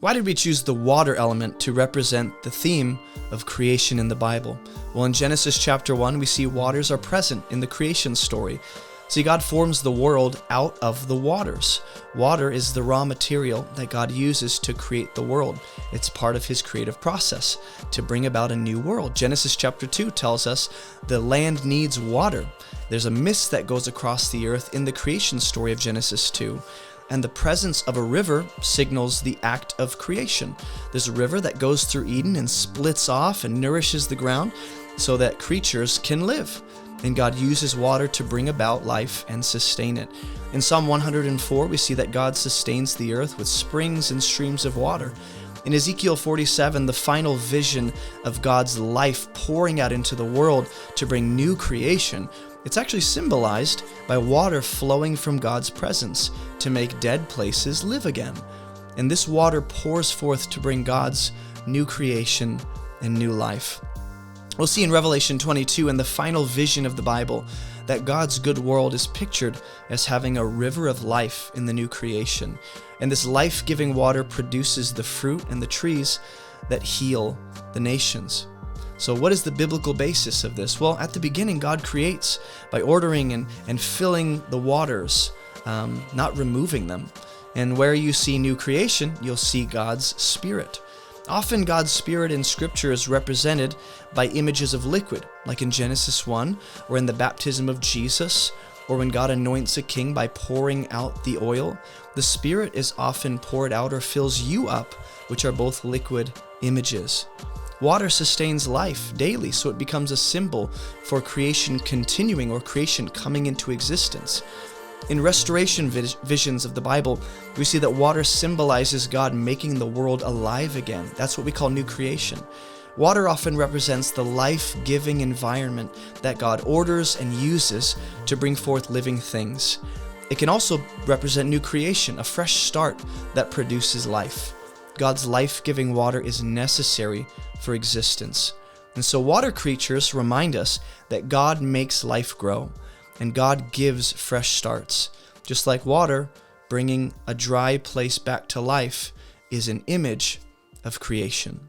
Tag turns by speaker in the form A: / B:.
A: Why did we choose the water element to represent the theme of creation in the Bible? Well, in Genesis chapter 1, we see waters are present in the creation story. See, God forms the world out of the waters. Water is the raw material that God uses to create the world. It's part of his creative process to bring about a new world. Genesis chapter 2 tells us the land needs water. There's a mist that goes across the earth in the creation story of Genesis 2. And the presence of a river signals the act of creation. There's a river that goes through Eden and splits off and nourishes the ground so that creatures can live. And God uses water to bring about life and sustain it. In Psalm 104, we see that God sustains the earth with springs and streams of water. In Ezekiel 47, the final vision of God's life pouring out into the world to bring new creation, it's actually symbolized by water flowing from God's presence to make dead places live again. And this water pours forth to bring God's new creation and new life. We'll see in Revelation 22, in the final vision of the Bible, that God's good world is pictured as having a river of life in the new creation. And this life-giving water produces the fruit and the trees that heal the nations. So what is the biblical basis of this? Well, at the beginning, God creates by ordering and filling the waters, not removing them. And where you see new creation, you'll see God's Spirit. Often God's Spirit in Scripture is represented by images of liquid, like in Genesis 1, or in the baptism of Jesus, or when God anoints a king by pouring out the oil. The Spirit is often poured out or fills you up, which are both liquid images. Water sustains life daily, so it becomes a symbol for creation continuing or creation coming into existence. In restoration visions of the Bible, we see that water symbolizes God making the world alive again. That's what we call new creation. Water often represents the life-giving environment that God orders and uses to bring forth living things. It can also represent new creation, a fresh start that produces life. God's life-giving water is necessary for existence. And so water creatures remind us that God makes life grow, and God gives fresh starts. Just like water, bringing a dry place back to life is an image of creation.